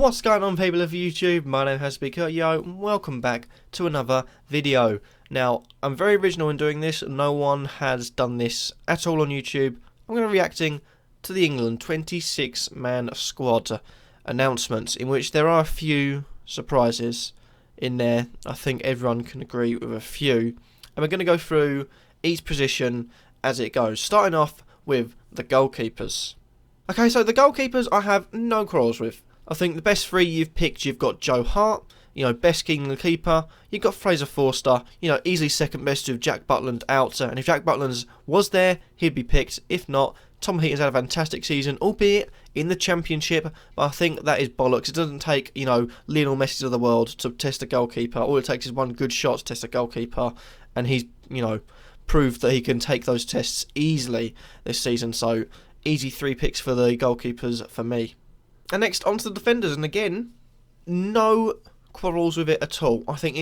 What's going on, people of YouTube? My name has been Kurtyoy and welcome back to another video. Now, I'm very original in doing this. No one has done this at all on YouTube. I'm going to be reacting to the England 26-man squad announcements, in which there are a few surprises in there. I think everyone can agree with a few. And we're going to go through each position as it goes, starting off with the goalkeepers. Okay, so the goalkeepers I have no quarrels with. I think the best three you've picked, you've got Joe Hart, best England keeper. You've got Fraser Forster, easily second best with Jack Butland out. And if Jack Butland was there, he'd be picked. If not, Tom Heaton's had a fantastic season, albeit in the Championship. But I think that is bollocks. It doesn't take, Lionel Messi of the world to test a goalkeeper. All it takes is one good shot to test a goalkeeper. And he's, proved that he can take those tests easily this season. So, easy 3 picks for the goalkeepers for me. And next, on to the defenders, and again, no quarrels with it at all. I think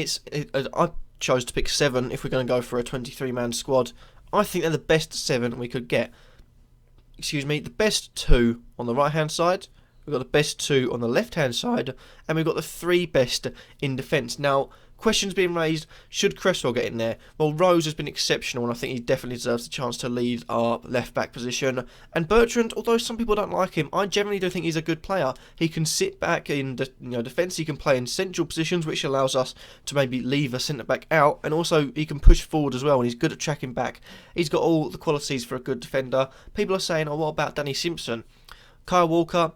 I chose to pick 7 if we're going to go for a 23-man squad. I think they're the best 7 we could get. The best 2 on the right-hand side, we've got the best 2 on the left-hand side, and we've got the 3 best in defence. Now, questions being raised, should Cresswell get in there? Well, Rose has been exceptional, and I think he definitely deserves the chance to lead our left-back position. And Bertrand, although some people don't like him, I generally do think he's a good player. He can sit back in defence, he can play in central positions, which allows us to maybe leave a centre-back out, and also he can push forward as well, and he's good at tracking back. He's got all the qualities for a good defender. People are saying, oh, what about Danny Simpson? Kyle Walker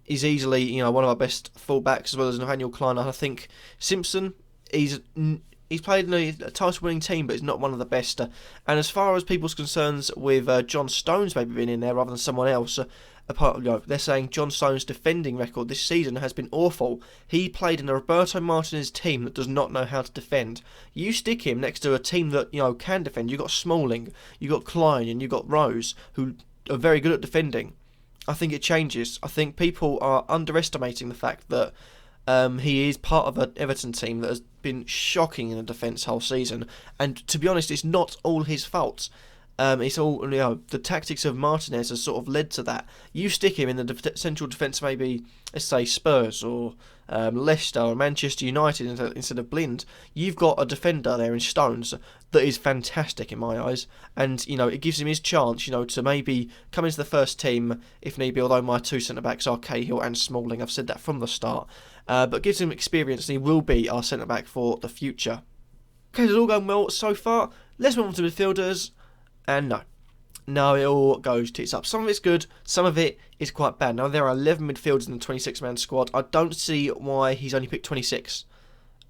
is easily, one of our best full-backs, as well as Nathaniel Klein. I think Simpson, he's played in a title-winning team, but he's not one of the best. And as far as people's concerns with John Stones maybe being in there rather than someone else, they're saying John Stones' defending record this season has been awful. He played in a Roberto Martinez team that does not know how to defend. You stick him next to a team that can defend. You've got Smalling, you've got Klein, and you've got Rose, who are very good at defending. I think it changes. I think people are underestimating the fact that he is part of an Everton team that has been shocking in the defence whole season, and to be honest, it's not all his fault. It's all the tactics of Martinez has sort of led to that. You stick him in the central defence, maybe let's say Spurs or Leicester or Manchester United instead of Blind. You've got a defender there in Stones that is fantastic in my eyes, and it gives him his chance, to maybe come into the first team if need be. Although my 2 centre backs are Cahill and Smalling, I've said that from the start. But gives him experience, and he will be our centre-back for the future. Okay, it's all going well so far. Let's move on to midfielders. And no, it all goes tits up. Some of it's good, some of it is quite bad. Now, there are 11 midfielders in the 26-man squad. I don't see why he's only picked 26.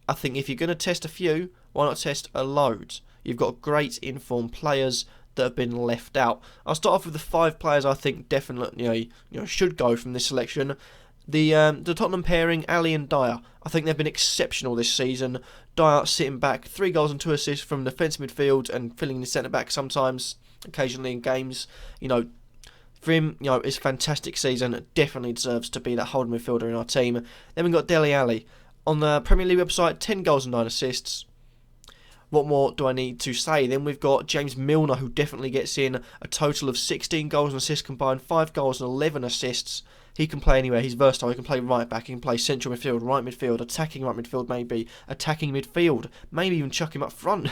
I think if you're going to test a few, why not test a load? You've got great informed players that have been left out. I'll start off with the 5 players I think definitely should go from this selection. The Tottenham pairing, Ali and Dyer. I think they've been exceptional this season. Dyer sitting back, 3 goals and 2 assists from defensive midfield and filling in the centre back sometimes, occasionally in games. For him, it's a fantastic season. Definitely deserves to be that holding midfielder in our team. Then we've got Dele Alli. On the Premier League website, 10 goals and 9 assists. What more do I need to say? Then we've got James Milner, who definitely gets in a total of 16 goals and assists combined, 5 goals and 11 assists. He can play anywhere. He's versatile. He can play right back. He can play central midfield, right midfield, attacking right midfield, maybe attacking midfield, maybe even chuck him up front.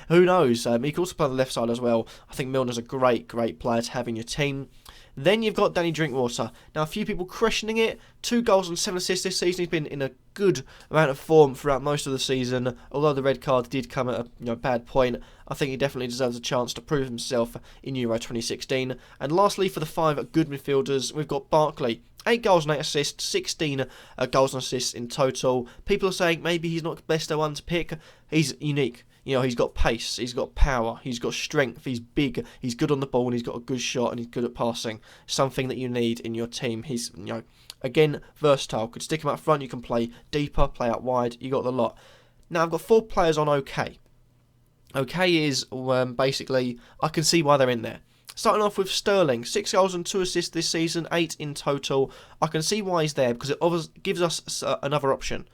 Who knows? He can also play on the left side as well. I think Milner's a great player to have in your team. Then you've got Danny Drinkwater. Now, a few people questioning it. 2 goals and 7 assists this season. He's been in a good amount of form throughout most of the season. Although the red card did come at a bad point, I think he definitely deserves a chance to prove himself in Euro 2016. And lastly, for the 5 good midfielders, we've got Barkley. 8 goals and 8 assists, 16 goals and assists in total. People are saying maybe he's not the best one to pick. He's unique. He's got pace, he's got power, he's got strength, he's big, he's good on the ball, and he's got a good shot, and he's good at passing. Something that you need in your team. He's, again, versatile. Could stick him up front, you can play deeper, play out wide, you got the lot. Now, I've got 4 players on OK. OK is, basically, I can see why they're in there. Starting off with Sterling, 6 goals and 2 assists this season, 8 in total. I can see why he's there, because it gives us another option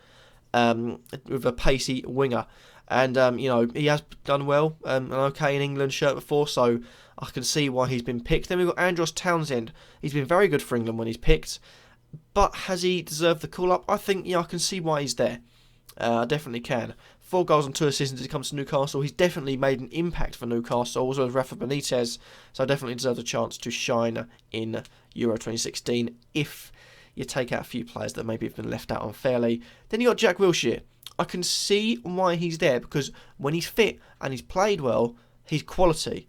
with a pacey winger. And, he has done well, an OK in England shirt before, so I can see why he's been picked. Then we've got Andros Townsend. He's been very good for England when he's picked. But has he deserved the call-up? I think, I can see why he's there. I definitely can. 4 goals and 2 assists as he comes to Newcastle. He's definitely made an impact for Newcastle, as well as Rafa Benitez. So definitely deserves a chance to shine in Euro 2016 if you take out a few players that maybe have been left out unfairly. Then you got Jack Wilshere. I can see why he's there, because when he's fit and he's played well, he's quality.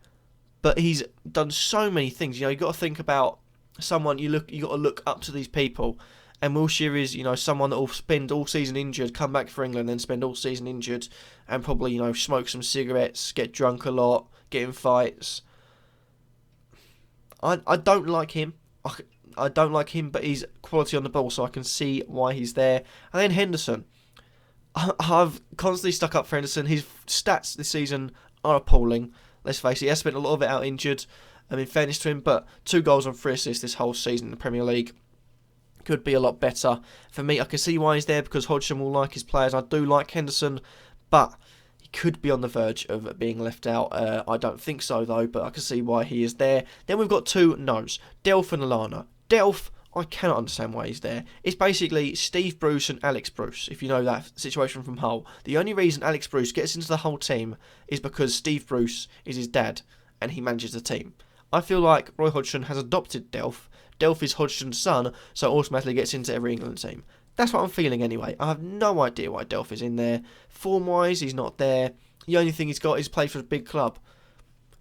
But he's done so many things. You've got to think about someone you got to look up to these people. And Wilshere is, someone that will spend all season injured, come back for England, then spend all season injured, and probably, smoke some cigarettes, get drunk a lot, get in fights. I don't like him. I don't like him, but he's quality on the ball, so I can see why he's there. And then Henderson. I've constantly stuck up for Henderson. His stats this season are appalling. Let's face it, he has spent a lot of it out injured. In fairness to him, but 2 goals and 3 assists this whole season in the Premier League. Could be a lot better. For me, I can see why he's there, because Hodgson will like his players. I do like Henderson, but he could be on the verge of being left out. I don't think so, though, but I can see why he is there. Then we've got 2 no's. Delph and Lallana. Delph, I cannot understand why he's there. It's basically Steve Bruce and Alex Bruce, if you know that situation from Hull. The only reason Alex Bruce gets into the Hull team is because Steve Bruce is his dad, and he manages the team. I feel like Roy Hodgson has adopted Delph. Delph is Hodgson's son, so automatically gets into every England team. That's what I'm feeling anyway. I have no idea why Delph is in there. Form-wise, he's not there. The only thing he's got is play for a big club.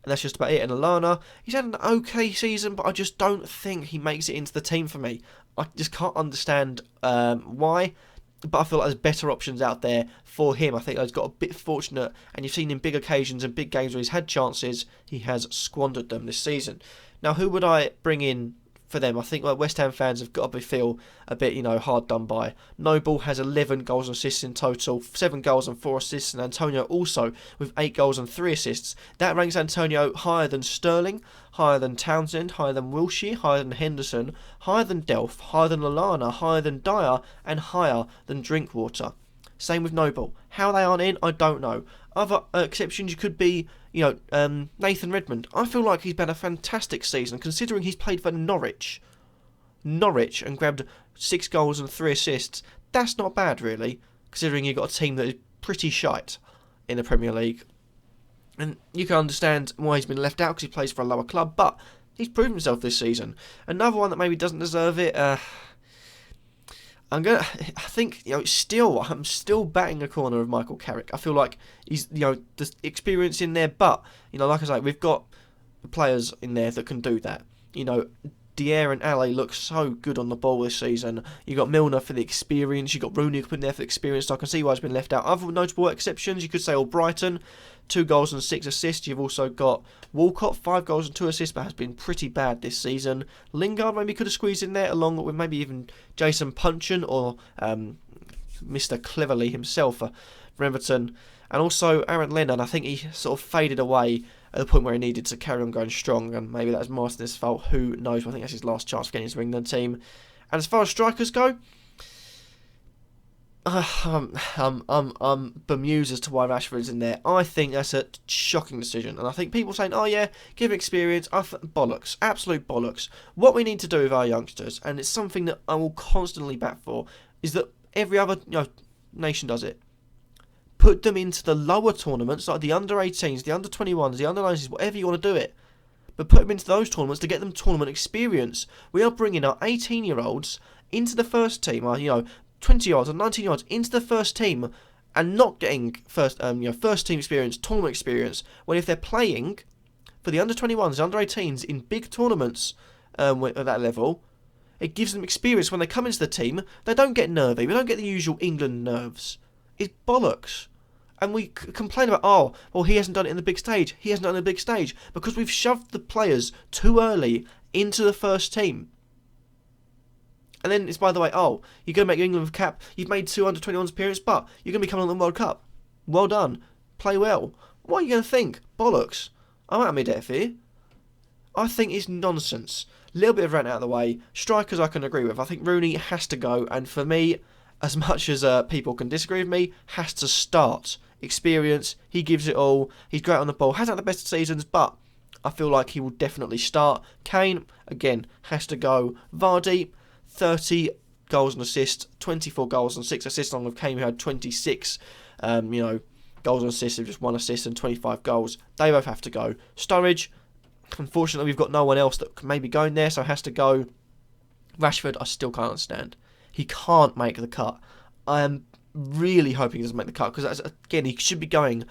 And that's just about it. And Lallana, he's had an okay season, but I just don't think he makes it into the team for me. I just can't understand why. But I feel like there's better options out there for him. I think he's got a bit fortunate, and you've seen in big occasions and big games where he's had chances, he has squandered them this season. Now, who would I bring in for them? I think West Ham fans have got to feel a bit, hard done by. Noble has 11 goals and assists in total, 7 goals and 4 assists, and Antonio also with 8 goals and 3 assists. That ranks Antonio higher than Sterling, higher than Townsend, higher than Wilshere, higher than Henderson, higher than Delph, higher than Lallana, higher than Dyer, and higher than Drinkwater. Same with Noble. How they aren't in, I don't know. Other exceptions could be, Nathan Redmond. I feel like he's had a fantastic season, considering he's played for Norwich and grabbed 6 goals and 3 assists. That's not bad, really, considering you've got a team that is pretty shite in the Premier League. And you can understand why he's been left out, because he plays for a lower club, but he's proven himself this season. Another one that maybe doesn't deserve it, I'm still batting a corner of Michael Carrick. I feel like he's, the experience in there, but, like I say, we've got players in there that can do that. Dier and Ale look so good on the ball this season. You got Milner for the experience. You got Rooney put in there for the experience. So I can see why he's been left out. Other notable exceptions, you could say Brighton, 2 goals and 6 assists. You've also got Walcott, 5 goals and 2 assists, but has been pretty bad this season. Lingard maybe could have squeezed in there, along with maybe even Jason Puncheon or Mr. Cleverley himself for Everton. And also Aaron Lennon. I think he sort of faded away at the point where he needed to carry on going strong, and maybe that was Marston's fault. Who knows? But I think that's his last chance of getting into the England team. And as far as strikers go, I'm bemused as to why Rashford's in there. I think that's a shocking decision, and I think people saying, "Oh yeah, give experience," bollocks, absolute bollocks. What we need to do with our youngsters, and it's something that I will constantly bat for, is that every other nation does it. Put them into the lower tournaments, like the under-18s, the under-21s, the under-19s, whatever you want to do it. But put them into those tournaments to get them tournament experience. We are bringing our 18-year-olds into the first team, or 20-year-olds or 19-year-olds into the first team, and not getting first team experience, tournament experience. When if they're playing for the under-21s, under-18s in big tournaments at that level, it gives them experience. When they come into the team, they don't get nervy. We don't get the usual England nerves. It's bollocks. And we complain about, he hasn't done it in the big stage. He hasn't done it in the big stage. Because we've shoved the players too early into the first team. And then it's, by the way, you're going to make your England cap. You've made 2 under-21s appearances, but you're going to be coming on the World Cup. Well done. Play well. What are you going to think? Bollocks. I'm out of my depth here. I think it's nonsense. A little bit of rant out of the way. Strikers I can agree with. I think Rooney has to go. And for me, as much as people can disagree with me, has to start. Experience, he gives it all. He's great on the ball. Hasn't had the best seasons, but I feel like he will definitely start. Kane, again, has to go. Vardy, 30 goals and assists, 24 goals and 6 assists, along with Kane, who had 26, goals and assists with just 1 assist and 25 goals. They both have to go. Sturridge, unfortunately, we've got no one else that can maybe go in there, so it has to go. Rashford, I still can't understand. He can't make the cut. I am really hoping he doesn't make the cut, because, again, he should be going,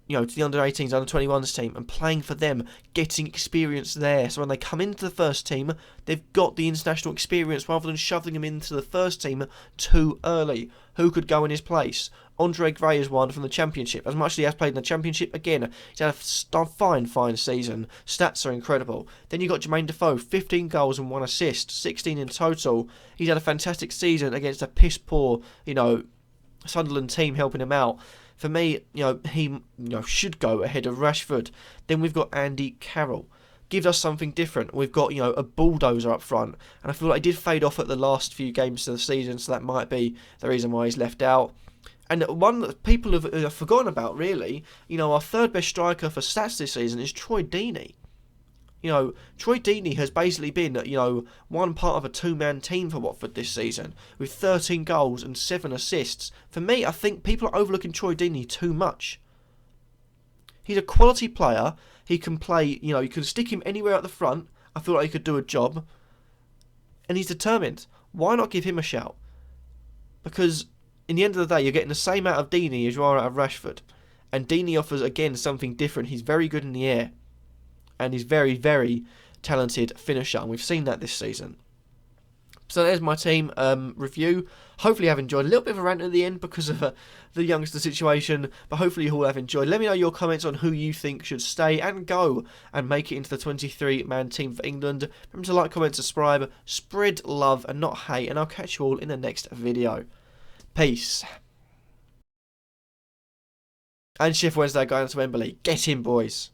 to the under-18s, under-21s team and playing for them, getting experience there. So when they come into the first team, they've got the international experience rather than shoving them into the first team too early. Who could go in his place? Andre Gray is one from the Championship. As much as he has played in the Championship, again, he's had a fine season. Stats are incredible. Then you've got Jermaine Defoe, 15 goals and 1 assist, 16 in total. He's had a fantastic season against a piss-poor, Sunderland team helping him out. For me, he should go ahead of Rashford. Then we've got Andy Carroll. Give us something different. We've got, a bulldozer up front. And I feel like he did fade off at the last few games of the season, so that might be the reason why he's left out. And one that people have forgotten about, really, our third best striker for stats this season is Troy Deeney. Troy Deeney has basically been, one part of a two-man team for Watford this season, with 13 goals and 7 assists. For me, I think people are overlooking Troy Deeney too much. He's a quality player. He can play, you can stick him anywhere at the front. I feel like he could do a job. And he's determined. Why not give him a shout? Because in the end of the day, you're getting the same out of Deeney as you are out of Rashford. And Deeney offers, again, something different. He's very good in the air. And he's very, very talented finisher. And we've seen that this season. So there's my team review. Hopefully I've enjoyed. A little bit of a rant at the end because of the youngster situation. But hopefully you all have enjoyed. Let me know your comments on who you think should stay and go and make it into the 23-man team for England. Remember to like, comment, subscribe. Spread love and not hate. And I'll catch you all in the next video. Peace. And Shift Wednesday going to Wembley. Get in, boys.